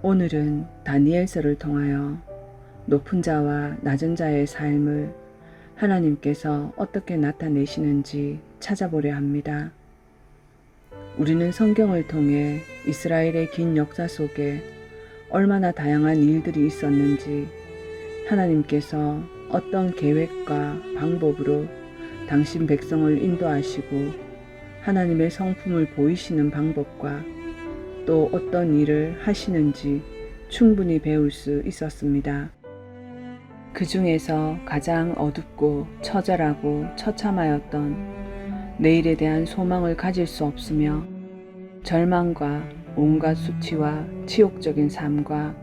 오늘은 다니엘서를 통하여 높은 자와 낮은 자의 삶을 하나님께서 어떻게 나타내시는지 찾아보려 합니다. 우리는 성경을 통해 이스라엘의 긴 역사 속에 얼마나 다양한 일들이 있었는지, 하나님께서 어떤 계획과 방법으로 당신 백성을 인도하시고 하나님의 성품을 보이시는 방법과 또 어떤 일을 하시는지 충분히 배울 수 있었습니다. 그 중에서 가장 어둡고 처절하고 처참하였던 내일에 대한 소망을 가질 수 없으며 절망과 온갖 수치와 치욕적인 삶과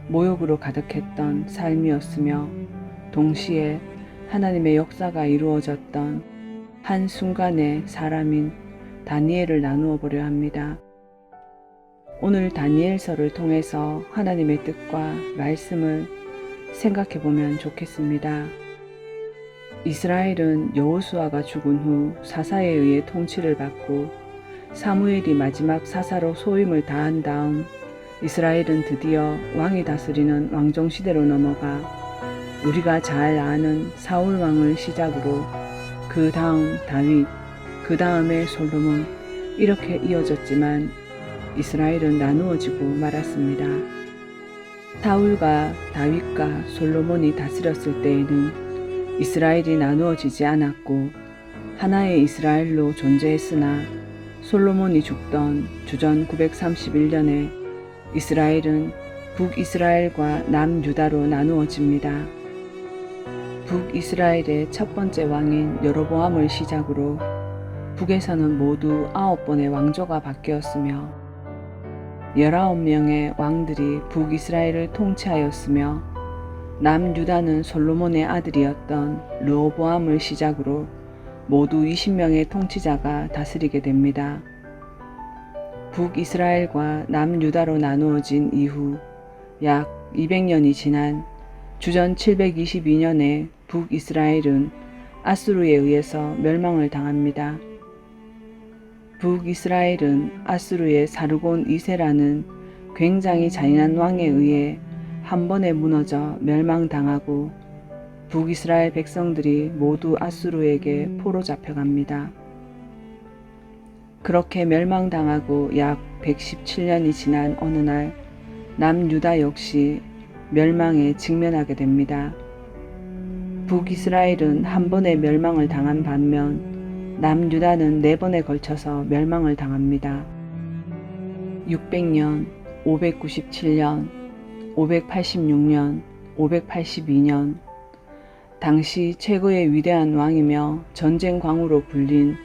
모욕으로 가득했던 삶이었으며, 동시에 하나님의 역사가 이루어졌던 한순간의 사람인 다니엘을 나누어 보려 합니다. 오늘 다니엘서를 통해서 하나님의 뜻과 말씀을 생각해 보면 좋겠습니다. 이스라엘은 여호수아가 죽은 후 사사에 의해 통치를 받고 사무엘이 마지막 사사로 소임을 다한 다음 이스라엘은 드디어 왕이 다스리는 왕정시대로 넘어가 우리가 잘 아는 사울 왕을 시작으로 그 다음 다윗, 그 다음에 솔로몬, 이렇게 이어졌지만 이스라엘은 나누어지고 말았습니다. 사울과 다윗과 솔로몬이 다스렸을 때에는 이스라엘이 나누어지지 않았고 하나의 이스라엘로 존재했으나 솔로몬이 죽던 주전 931년에 이스라엘은 북이스라엘과 남유다로 나누어집니다. 북이스라엘의 첫 번째 왕인 여로보암을 시작으로 북에서는 모두 9번의 왕조가 바뀌었으며 19명의 왕들이 북이스라엘을 통치하였으며 남유다는 솔로몬의 아들이었던 르호보암을 시작으로 모두 20명의 통치자가 다스리게 됩니다. 북이스라엘과 남유다로 나누어진 이후 약 200년이 지난 주전 722년에 북이스라엘은 아수르에 의해서 멸망을 당합니다. 북이스라엘은 아수르의 사르곤 2세라는 굉장히 잔인한 왕에 의해 한 번에 무너져 멸망당하고 북이스라엘 백성들이 모두 아수르에게 포로 잡혀갑니다. 그렇게 멸망당하고 약 117년이 지난 어느 날 남유다 역시 멸망에 직면하게 됩니다. 북이스라엘은 한 번에 멸망을 당한 반면 남유다는 4번에 걸쳐서 멸망을 당합니다. 600년, 597년, 586년, 582년, 당시 최고의 위대한 왕이며 전쟁 광우로 불린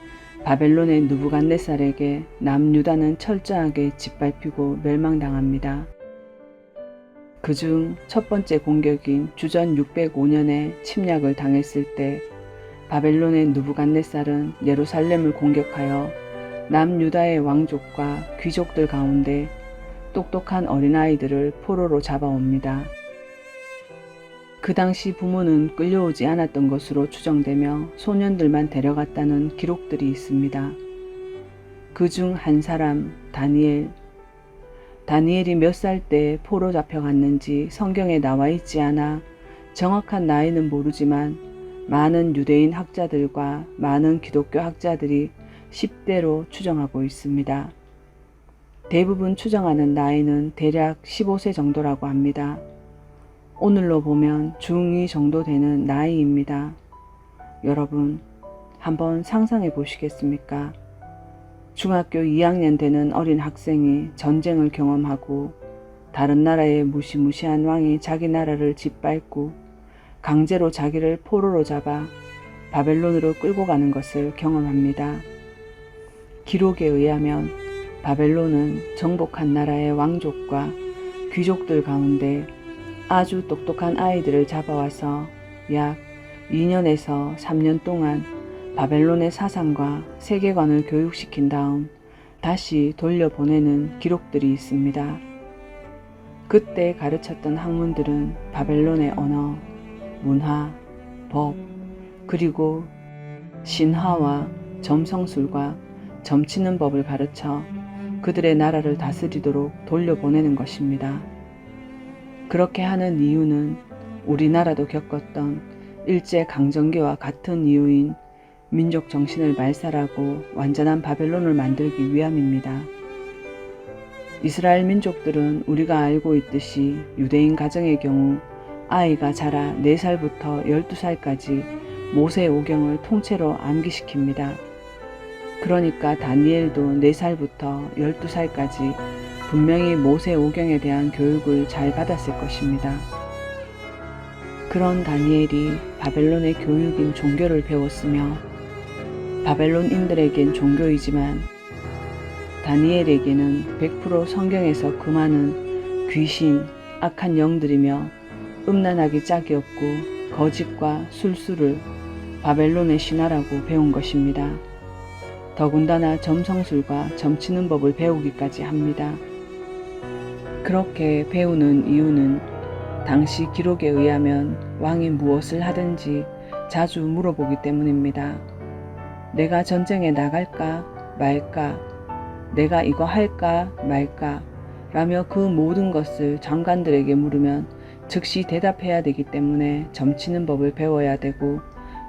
바벨론의 느부갓네살에게 남유다는 철저하게 짓밟히고 멸망당합니다. 그중 첫 번째 공격인 주전 605년에 침략을 당했을 때 바벨론의 느부갓네살은 예루살렘을 공격하여 남유다의 왕족과 귀족들 가운데 똑똑한 어린아이들을 포로로 잡아옵니다. 그 당시 부모는 끌려오지 않았던 것으로 추정되며 소년들만 데려갔다는 기록들이 있습니다. 그중 한 사람, 다니엘이 몇 살 때 포로 잡혀갔는지 성경에 나와 있지 않아 정확한 나이는 모르지만 많은 유대인 학자들과 많은 기독교 학자들이 10대로 추정하고 있습니다. 대부분 추정하는 나이는 대략 15세 정도라고 합니다. 오늘로 보면 중2 정도 되는 나이입니다. 여러분, 한번 상상해 보시겠습니까? 중학교 2학년 되는 어린 학생이 전쟁을 경험하고 다른 나라의 무시무시한 왕이 자기 나라를 짓밟고 강제로 자기를 포로로 잡아 바벨론으로 끌고 가는 것을 경험합니다. 기록에 의하면 바벨론은 정복한 나라의 왕족과 귀족들 가운데 아주 똑똑한 아이들을 잡아와서 약 2년에서 3년 동안 바벨론의 사상과 세계관을 교육시킨 다음 다시 돌려보내는 기록들이 있습니다. 그때 가르쳤던 학문들은 바벨론의 언어, 문화, 법, 그리고 신화와 점성술과 점치는 법을 가르쳐 그들의 나라를 다스리도록 돌려보내는 것입니다. 그렇게 하는 이유는 우리나라도 겪었던 일제강점기와 같은 이유인 민족 정신을 말살하고 완전한 바벨론을 만들기 위함입니다. 이스라엘 민족들은 우리가 알고 있듯이 유대인 가정의 경우 아이가 자라 4살부터 12살까지 모세 오경을 통째로 암기시킵니다. 그러니까 다니엘도 4살부터 12살까지 분명히 모세 오경에 대한 교육을 잘 받았을 것입니다. 그런 다니엘이 바벨론의 교육인 종교를 배웠으며 바벨론인들에겐 종교이지만 다니엘에게는 100% 성경에서 금하는 귀신, 악한 영들이며 음란하기 짝이 없고 거짓과 술수를 바벨론의 신화라고 배운 것입니다. 더군다나 점성술과 점치는 법을 배우기까지 합니다. 그렇게 배우는 이유는 당시 기록에 의하면 왕이 무엇을 하든지 자주 물어보기 때문입니다. 내가 전쟁에 나갈까 말까, 내가 이거 할까 말까 라며 그 모든 것을 장관들에게 물으면 즉시 대답해야 되기 때문에 점치는 법을 배워야 되고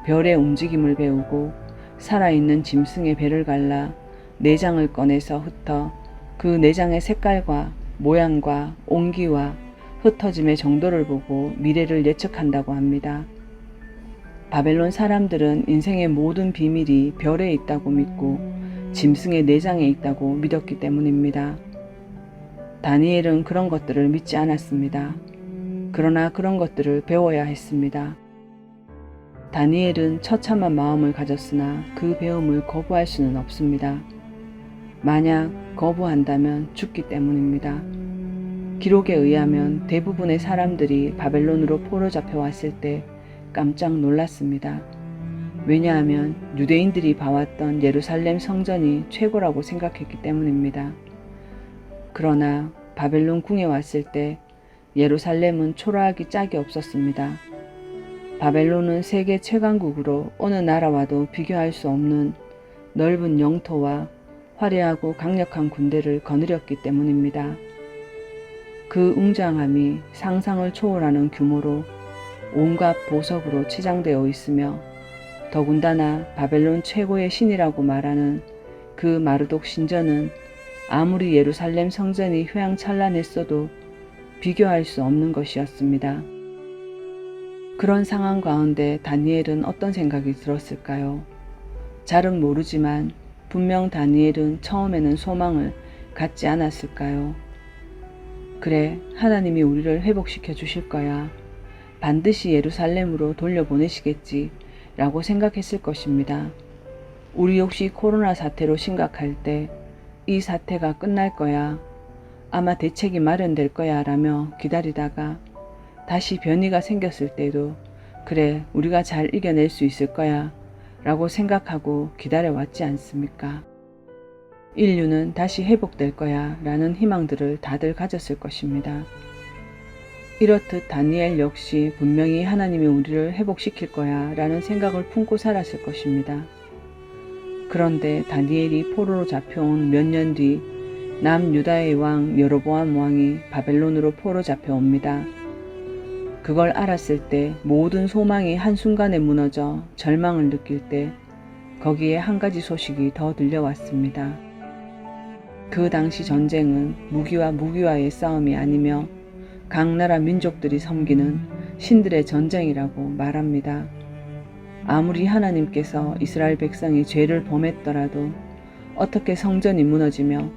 별의 움직임을 배우고 살아있는 짐승의 배를 갈라 내장을 꺼내서 흩어 그 내장의 색깔과 모양과 온기와 흩어짐의 정도를 보고 미래를 예측한다고 합니다. 바벨론 사람들은 인생의 모든 비밀이 별에 있다고 믿고 짐승의 내장에 있다고 믿었기 때문입니다. 다니엘은 그런 것들을 믿지 않았습니다. 그러나 그런 것들을 배워야 했습니다. 다니엘은 처참한 마음을 가졌으나 그 배움을 거부할 수는 없습니다. 만약 거부한다면 죽기 때문입니다. 기록에 의하면 대부분의 사람들이 바벨론으로 포로 잡혀왔을 때 깜짝 놀랐습니다. 왜냐하면 유대인들이 봐왔던 예루살렘 성전이 최고라고 생각했기 때문입니다. 그러나 바벨론 궁에 왔을 때 예루살렘은 초라하기 짝이 없었습니다. 바벨론은 세계 최강국으로 어느 나라와도 비교할 수 없는 넓은 영토와 화려하고 강력한 군대를 거느렸기 때문입니다. 그 웅장함이 상상을 초월하는 규모로 온갖 보석으로 치장되어 있으며 더군다나 바벨론 최고의 신이라고 말하는 그 마르독 신전은 아무리 예루살렘 성전이 휘황찬란했어도 비교할 수 없는 것이었습니다. 그런 상황 가운데 다니엘은 어떤 생각이 들었을까요? 잘은 모르지만 분명 다니엘은 처음에는 소망을 갖지 않았을까요? 그래, 하나님이 우리를 회복시켜 주실 거야. 반드시 예루살렘으로 돌려보내시겠지 라고 생각했을 것입니다. 우리 역시 코로나 사태로 심각할 때 이 사태가 끝날 거야. 아마 대책이 마련될 거야 라며 기다리다가 다시 변이가 생겼을 때도 그래, 우리가 잘 이겨낼 수 있을 거야 라고 생각하고 기다려왔지 않습니까? 인류는 다시 회복될 거야 라는 희망들을 다들 가졌을 것입니다. 이렇듯 다니엘 역시 분명히 하나님이 우리를 회복시킬 거야 라는 생각을 품고 살았을 것입니다. 그런데 다니엘이 포로로 잡혀온 몇 년 뒤 남유다의 왕 여로보암 왕이 바벨론으로 포로 잡혀옵니다. 그걸 알았을 때 모든 소망이 한순간에 무너져 절망을 느낄 때 거기에 한 가지 소식이 더 들려왔습니다. 그 당시 전쟁은 무기와 무기와의 싸움이 아니며 각 나라 민족들이 섬기는 신들의 전쟁이라고 말합니다. 아무리 하나님께서 이스라엘 백성이 죄를 범했더라도 어떻게 성전이 무너지며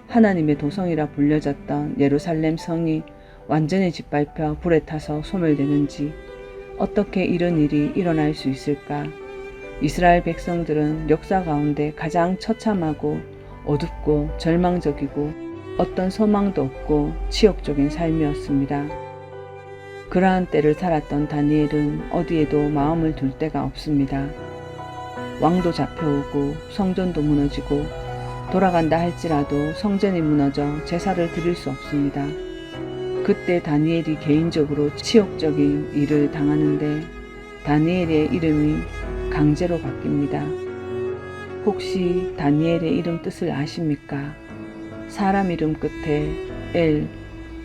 하나님의 도성이라 불려졌던 예루살렘 성이 완전히 짓밟혀 불에 타서 소멸되는지 어떻게 이런 일이 일어날 수 있을까? 이스라엘 백성들은 역사 가운데 가장 처참하고 어둡고 절망적이고 어떤 소망도 없고 치욕적인 삶이었습니다. 그러한 때를 살았던 다니엘은 어디에도 마음을 둘 데가 없습니다. 왕도 잡혀오고 성전도 무너지고 돌아간다 할지라도 성전이 무너져 제사를 드릴 수 없습니다. 그때 다니엘이 개인적으로 치욕적인 일을 당하는데 다니엘의 이름이 강제로 바뀝니다. 혹시 다니엘의 이름 뜻을 아십니까? 사람 이름 끝에 엘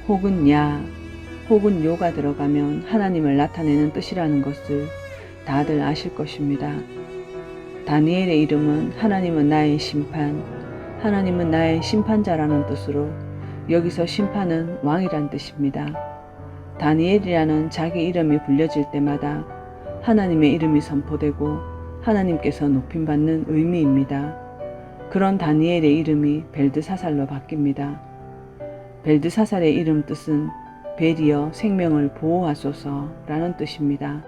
혹은 야 혹은 요가 들어가면 하나님을 나타내는 뜻이라는 것을 다들 아실 것입니다. 다니엘의 이름은 하나님은 나의 심판, 하나님은 나의 심판자라는 뜻으로 여기서 심판은 왕이란 뜻입니다. 다니엘이라는 자기 이름이 불려질 때마다 하나님의 이름이 선포되고 하나님께서 높임받는 의미입니다. 그런 다니엘의 이름이 벨드사살로 바뀝니다. 벨드사살의 이름 뜻은 벨이여 생명을 보호하소서라는 뜻입니다.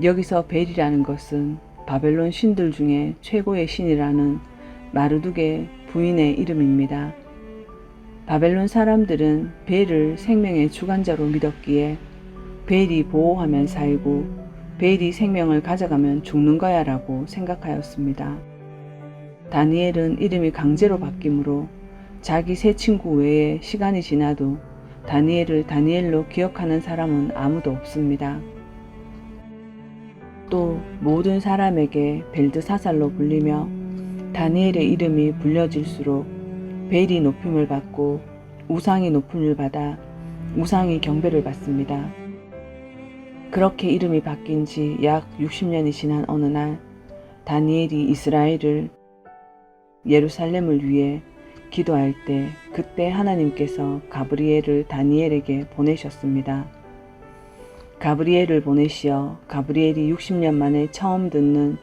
여기서 벨이라는 것은 바벨론 신들 중에 최고의 신이라는 마르둑의 부인의 이름입니다. 바벨론 사람들은 벨을 생명의 주관자로 믿었기에 벨이 보호하면 살고 벨이 생명을 가져가면 죽는 거야 라고 생각하였습니다. 다니엘은 이름이 강제로 바뀌므로 자기 세 친구 외에 시간이 지나도 다니엘을 다니엘로 기억하는 사람은 아무도 없습니다. 또 모든 사람에게 벨드사살로 불리며 다니엘의 이름이 불려질수록 벨이 높임을 받고 우상이 높임을 받아 우상이 경배를 받습니다. 그렇게 이름이 바뀐 지 약 60년이 지난 어느 날 다니엘이 이스라엘을 예루살렘을 위해 기도할 때 그때 하나님께서 가브리엘을 다니엘에게 보내셨습니다. 가브리엘을 보내시어 가브리엘이 60년 만에 처음 듣는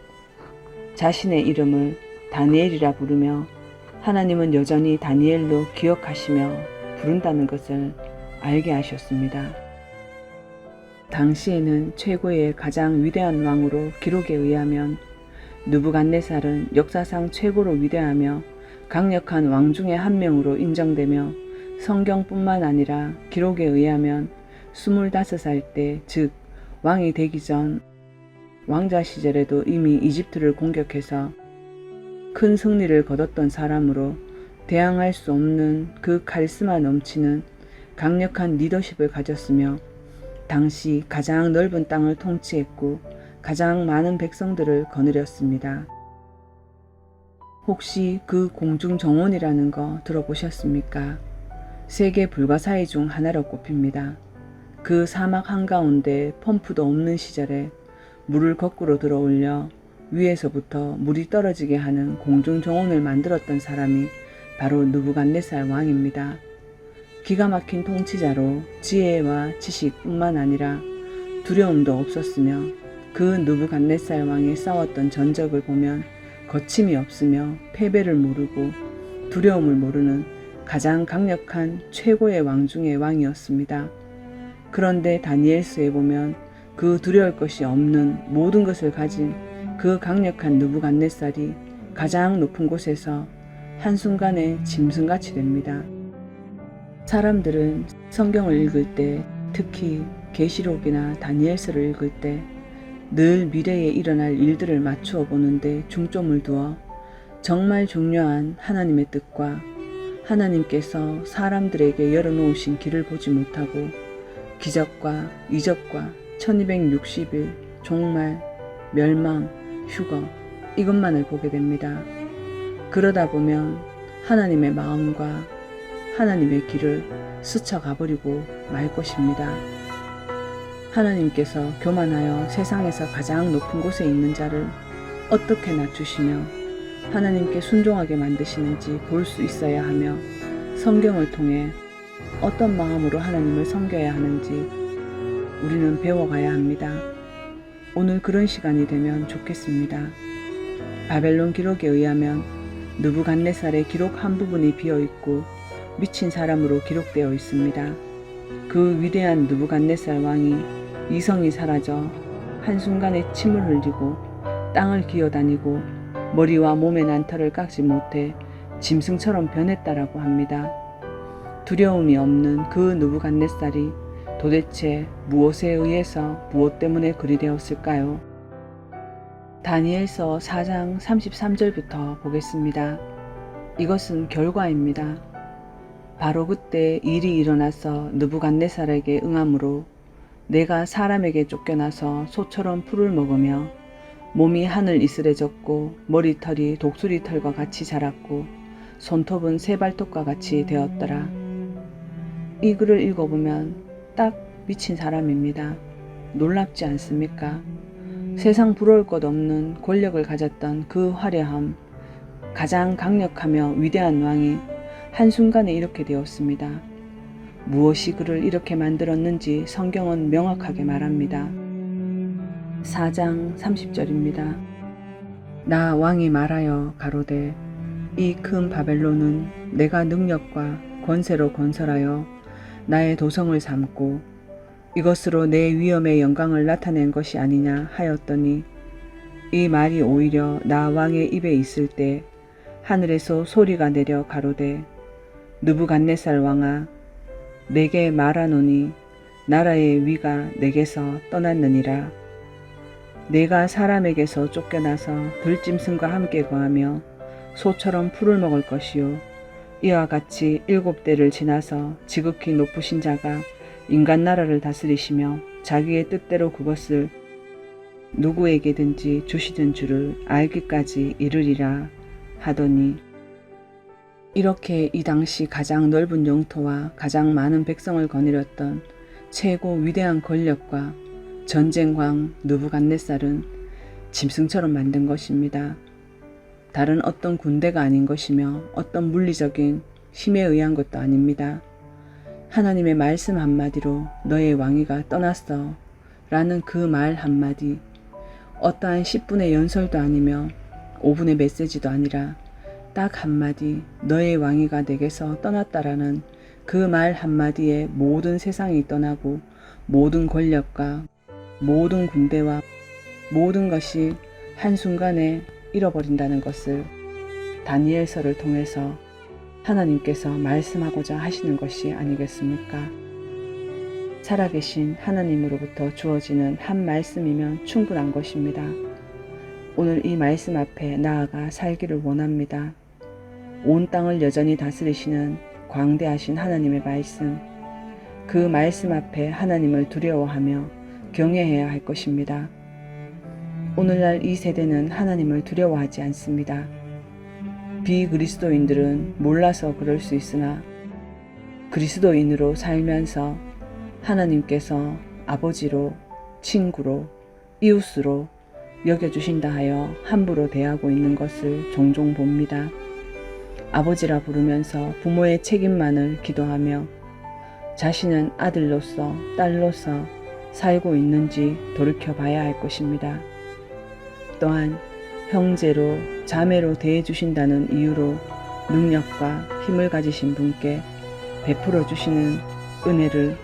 자신의 이름을 다니엘이라 부르며 하나님은 여전히 다니엘로 기억하시며 부른다는 것을 알게 하셨습니다. 당시에는 최고의 가장 위대한 왕으로 기록에 의하면 느부갓네살은 역사상 최고로 위대하며 강력한 왕 중에 한 명으로 인정되며 성경뿐만 아니라 기록에 의하면 25살 때, 즉 왕이 되기 전 왕자 시절에도 이미 이집트를 공격해서 큰 승리를 거뒀던 사람으로 대항할 수 없는 그 카리스마 넘치는 강력한 리더십을 가졌으며 당시 가장 넓은 땅을 통치했고 가장 많은 백성들을 거느렸습니다. 혹시 그 공중정원이라는 거 들어보셨습니까? 세계 불가사의 중 하나로 꼽힙니다. 그 사막 한가운데 펌프도 없는 시절에 물을 거꾸로 들어올려 위에서부터 물이 떨어지게 하는 공중정원을 만들었던 사람이 바로 느부갓네살 왕입니다. 기가 막힌 통치자로 지혜와 지식뿐만 아니라 두려움도 없었으며 그 느부갓네살 왕이 싸웠던 전적을 보면 거침이 없으며 패배를 모르고 두려움을 모르는 가장 강력한 최고의 왕 중의 왕이었습니다. 그런데 다니엘서에 보면 그 두려울 것이 없는 모든 것을 가진 그 강력한 느부갓네살이 가장 높은 곳에서 한순간에 짐승같이 됩니다. 사람들은 성경을 읽을 때, 특히 계시록이나 다니엘서를 읽을 때 늘 미래에 일어날 일들을 맞추어 보는데 중점을 두어 정말 중요한 하나님의 뜻과 하나님께서 사람들에게 열어놓으신 길을 보지 못하고 기적과 이적과 1260일, 종말, 멸망, 휴거 이것만을 보게 됩니다. 그러다 보면 하나님의 마음과 하나님의 길을 스쳐가버리고 말 것입니다. 하나님께서 교만하여 세상에서 가장 높은 곳에 있는 자를 어떻게 낮추시며 하나님께 순종하게 만드시는지 볼 수 있어야 하며 성경을 통해 어떤 마음으로 하나님을 섬겨야 하는지 우리는 배워가야 합니다. 오늘 그런 시간이 되면 좋겠습니다. 바벨론 기록에 의하면 느부갓네살의 기록 한 부분이 비어있고 미친 사람으로 기록되어 있습니다. 그 위대한 느부갓네살 왕이 이성이 사라져 한순간에 침을 흘리고 땅을 기어다니고 머리와 몸의 난털을 깎지 못해 짐승처럼 변했다라고 합니다. 두려움이 없는 그 느부갓네살이 도대체 무엇에 의해서 무엇 때문에 그리 되었을까요? 다니엘서 4장 33절부터 보겠습니다. 이것은 결과입니다. 바로 그때 일이 일어나서 느부갓네살에게 응함으로 내가 사람에게 쫓겨나서 소처럼 풀을 먹으며 몸이 하늘 이슬해졌고 머리털이 독수리 털과 같이 자랐고 손톱은 새발톱과 같이 되었더라. 이 글을 읽어보면 딱 미친 사람입니다. 놀랍지 않습니까? 세상 부러울 것 없는 권력을 가졌던 그 화려함, 가장 강력하며 위대한 왕이 한순간에 이렇게 되었습니다. 무엇이 그를 이렇게 만들었는지 성경은 명확하게 말합니다. 4장 30절입니다. 나 왕이 말하여 가로되 이 큰 바벨론은 내가 능력과 권세로 건설하여 나의 도성을 삼고 이것으로 내 위엄의 영광을 나타낸 것이 아니냐 하였더니 이 말이 오히려 나 왕의 입에 있을 때 하늘에서 소리가 내려 가로되 느부갓네살 왕아 내게 말하노니 나라의 위가 내게서 떠났느니라. 내가 사람에게서 쫓겨나서 들짐승과 함께 거하며 소처럼 풀을 먹을 것이요 이와 같이 7대를 지나서 지극히 높으신 자가 인간 나라를 다스리시며 자기의 뜻대로 그것을 누구에게든지 주시는 줄을 알기까지 이르리라 하더니 이렇게 이 당시 가장 넓은 영토와 가장 많은 백성을 거느렸던 최고 위대한 권력과 전쟁왕 느부갓네살은 짐승처럼 만든 것입니다. 다른 어떤 군대가 아닌 것이며 어떤 물리적인 힘에 의한 것도 아닙니다. 하나님의 말씀 한마디로 너의 왕위가 떠났어 라는 그 말 한마디, 어떠한 10분의 연설도 아니며 5분의 메시지도 아니라 딱 한마디 너의 왕위가 내게서 떠났다라는 그 말 한마디에 모든 세상이 떠나고 모든 권력과 모든 군대와 모든 것이 한순간에 잃어버린다는 것을 다니엘서를 통해서 하나님께서 말씀하고자 하시는 것이 아니겠습니까? 살아계신 하나님으로부터 주어지는 한 말씀이면 충분한 것입니다. 오늘 이 말씀 앞에 나아가 살기를 원합니다. 온 땅을 여전히 다스리시는 광대하신 하나님의 말씀, 그 말씀 앞에 하나님을 두려워하며 경외해야 할 것입니다. 오늘날 이 세대는 하나님을 두려워하지 않습니다. 비그리스도인들은 몰라서 그럴 수 있으나 그리스도인으로 살면서 하나님께서 아버지로, 친구로, 이웃으로 여겨주신다 하여 함부로 대하고 있는 것을 종종 봅니다. 아버지라 부르면서 부모의 책임만을 기도하며 자신은 아들로서 딸로서 살고 있는지 돌이켜봐야 할 것입니다. 또한 형제로 자매로 대해주신다는 이유로 능력과 힘을 가지신 분께 베풀어 주시는 은혜를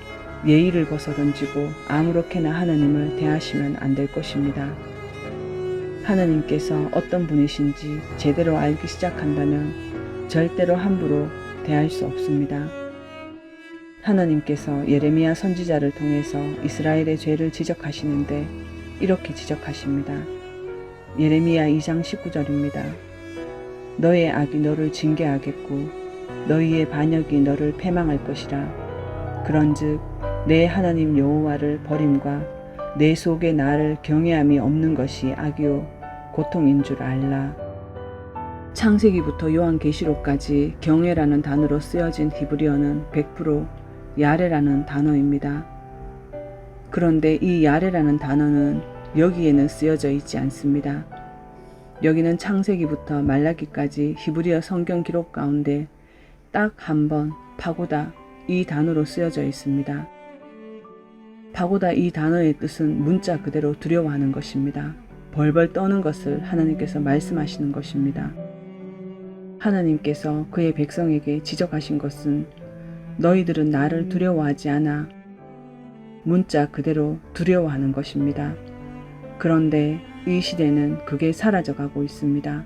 예의를 벗어던지고 아무렇게나 하나님을 대하시면 안 될 것입니다. 하나님께서 어떤 분이신지 제대로 알기 시작한다면 절대로 함부로 대할 수 없습니다. 하나님께서 예레미야 선지자를 통해서 이스라엘의 죄를 지적하시는데 이렇게 지적하십니다. 예레미야 2장 19절입니다. 너의 악이 너를 징계하겠고 너희의 반역이 너를 패망할 것이라. 그런즉 내 하나님 여호와를 버림과 내 속에 나를 경외함이 없는 것이 악이요 고통인 줄 알라. 창세기부터 요한계시록까지 경외라는 단어로 쓰여진 히브리어는 100% 야레라는 단어입니다. 그런데 이 야레라는 단어는 여기에는 쓰여져 있지 않습니다. 여기는 창세기부터 말라기까지 히브리어 성경 기록 가운데 딱 한 번 파고다 이 단어로 쓰여져 있습니다. 파고다 이 단어의 뜻은 문자 그대로 두려워하는 것입니다. 벌벌 떠는 것을 하나님께서 말씀하시는 것입니다. 하나님께서 그의 백성에게 지적하신 것은 너희들은 나를 두려워하지 않아 문자 그대로 두려워하는 것입니다. 그런데 이 시대는 그게 사라져가고 있습니다.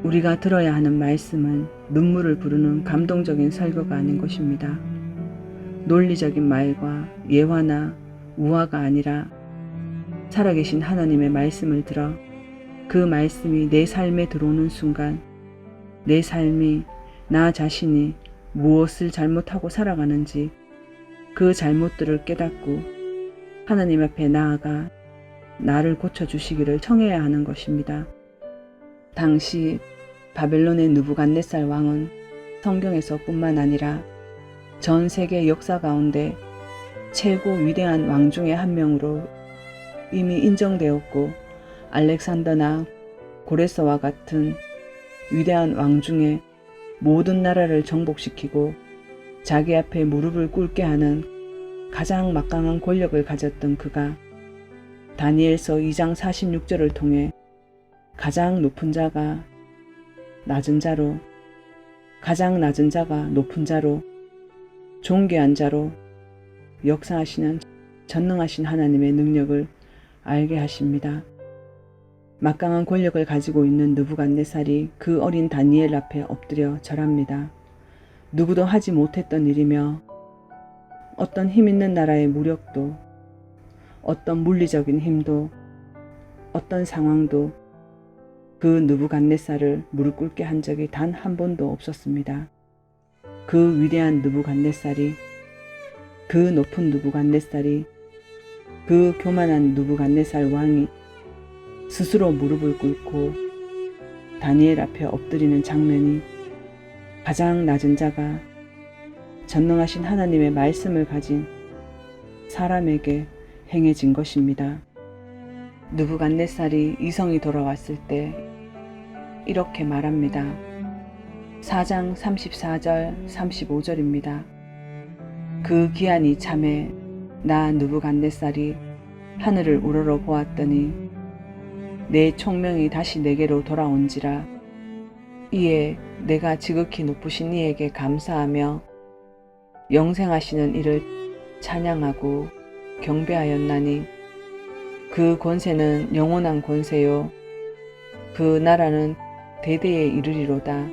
우리가 들어야 하는 말씀은 눈물을 부르는 감동적인 설교가 아닌 것입니다. 논리적인 말과 예화나 우화가 아니라 살아계신 하나님의 말씀을 들어 그 말씀이 내 삶에 들어오는 순간 내 삶이 나 자신이 무엇을 잘못하고 살아가는지 그 잘못들을 깨닫고 하나님 앞에 나아가 나를 고쳐주시기를 청해야 하는 것입니다. 당시 바벨론의 느부갓네살 왕은 성경에서 뿐만 아니라 전 세계 역사 가운데 최고 위대한 왕 중의 한 명으로 이미 인정되었고 알렉산더나 고레서와 같은 위대한 왕 중에 모든 나라를 정복시키고 자기 앞에 무릎을 꿇게 하는 가장 막강한 권력을 가졌던 그가 다니엘서 2장 46절을 통해 가장 높은 자가 낮은 자로, 가장 낮은 자가 높은 자로, 존귀한 자로 역사하시는 전능하신 하나님의 능력을 알게 하십니다. 막강한 권력을 가지고 있는 느부갓네살이 그 어린 다니엘 앞에 엎드려 절합니다. 누구도 하지 못했던 일이며 어떤 힘 있는 나라의 무력도, 어떤 물리적인 힘도, 어떤 상황도 그 느부갓네살을 무릎 꿇게 한 적이 단 한 번도 없었습니다. 그 위대한 느부갓네살이, 그 높은 느부갓네살이, 그 교만한 느부갓네살 왕이 스스로 무릎을 꿇고 다니엘 앞에 엎드리는 장면이 가장 낮은 자가 전능하신 하나님의 말씀을 가진 사람에게 행해진 것입니다. 느부갓네살이 이성이 돌아왔을 때 이렇게 말합니다. 4장 34절 35절입니다. 그 기한이 참에 나 느부갓네살이 하늘을 우러러 보았더니 내 총명이 다시 내게로 돌아온지라. 이에 내가 지극히 높으신 이에게 감사하며 영생하시는 이를 찬양하고 경배하였나니 그 권세는 영원한 권세요 그 나라는 대대에 이르리로다.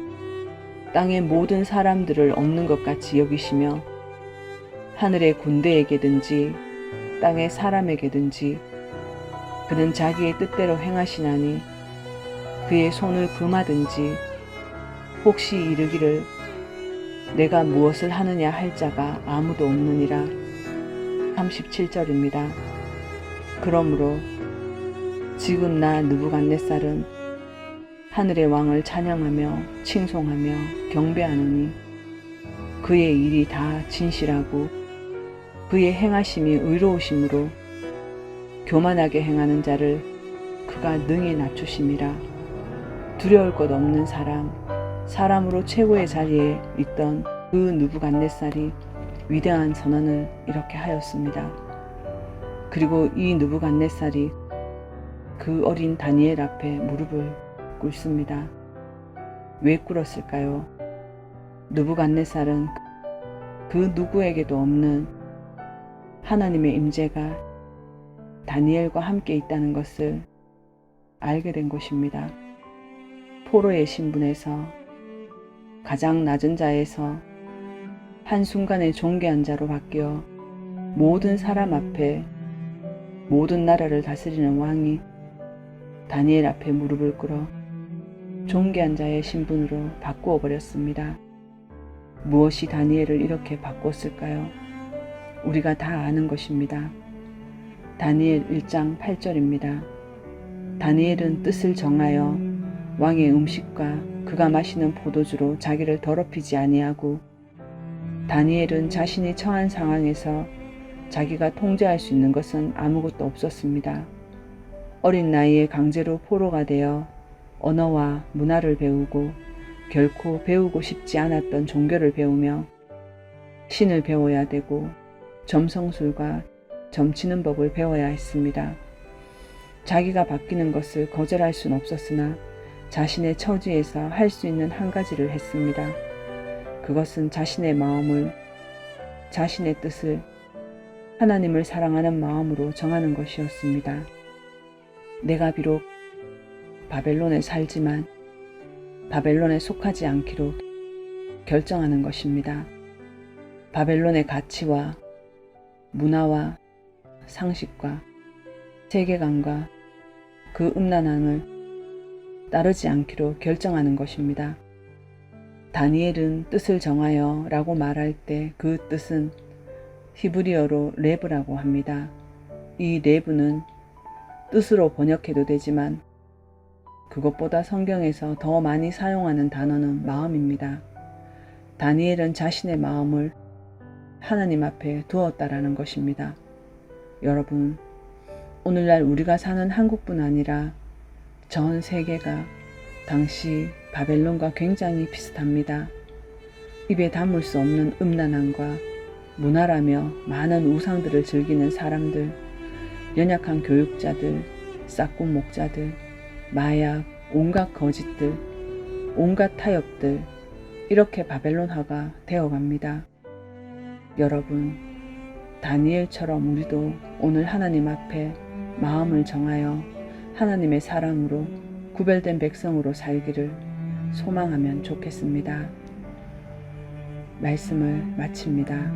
땅의 모든 사람들을 없는 것 같이 여기시며 하늘의 군대에게든지 땅의 사람에게든지 그는 자기의 뜻대로 행하시나니 그의 손을 금하든지 혹시 이르기를 내가 무엇을 하느냐 할 자가 아무도 없느니라. 37절입니다. 그러므로 지금 나 느부갓네살은 하늘의 왕을 찬양하며 칭송하며 경배하노니 그의 일이 다 진실하고 그의 행하심이 의로우심으로 교만하게 행하는 자를 그가 능히 낮추심이라. 두려울 것 없는 사람으로 최고의 자리에 있던 그 느부갓네살이 위대한 선언을 이렇게 하였습니다. 그리고 이 느부갓네살이 그 어린 다니엘 앞에 무릎을 꿇습니다. 왜 꿇었을까요? 느부갓네살은 그 누구에게도 없는 하나님의 임재가 다니엘과 함께 있다는 것을 알게 된 것입니다. 포로의 신분에서 가장 낮은 자에서 한순간에 존귀한 자로 바뀌어 모든 사람 앞에 모든 나라를 다스리는 왕이 다니엘 앞에 무릎을 꿇어 존귀한 자의 신분으로 바꾸어 버렸습니다. 무엇이 다니엘을 이렇게 바꿨을까요? 우리가 다 아는 것입니다. 다니엘 1장 8절입니다. 다니엘은 뜻을 정하여 왕의 음식과 그가 마시는 포도주로 자기를 더럽히지 아니하고 다니엘은 자신이 처한 상황에서 자기가 통제할 수 있는 것은 아무것도 없었습니다. 어린 나이에 강제로 포로가 되어 언어와 문화를 배우고 결코 배우고 싶지 않았던 종교를 배우며 신을 배워야 되고 점성술과 점치는 법을 배워야 했습니다. 자기가 바뀌는 것을 거절할 수는 없었으나 자신의 처지에서 할 수 있는 한 가지를 했습니다. 그것은 자신의 마음을, 자신의 뜻을 하나님을 사랑하는 마음으로 정하는 것이었습니다. 내가 비록 바벨론에 살지만 바벨론에 속하지 않기로 결정하는 것입니다. 바벨론의 가치와 문화와 상식과 세계관과 그 음란함을 따르지 않기로 결정하는 것입니다. 다니엘은 뜻을 정하여 라고 말할 때 그 뜻은 히브리어로 레브라고 합니다. 이 레브는 뜻으로 번역해도 되지만 그것보다 성경에서 더 많이 사용하는 단어는 마음입니다. 다니엘은 자신의 마음을 하나님 앞에 두었다라는 것입니다. 여러분, 오늘날 우리가 사는 한국뿐 아니라 전 세계가 당시 바벨론과 굉장히 비슷합니다. 입에 담을 수 없는 음란함과 문화라며 많은 우상들을 즐기는 사람들, 연약한 교육자들, 싹군 목자들, 마약, 온갖 거짓들, 온갖 타협들, 이렇게 바벨론화가 되어갑니다. 여러분, 다니엘처럼 우리도 오늘 하나님 앞에 마음을 정하여 하나님의 사람으로 구별된 백성으로 살기를 소망하면 좋겠습니다. 말씀을 마칩니다.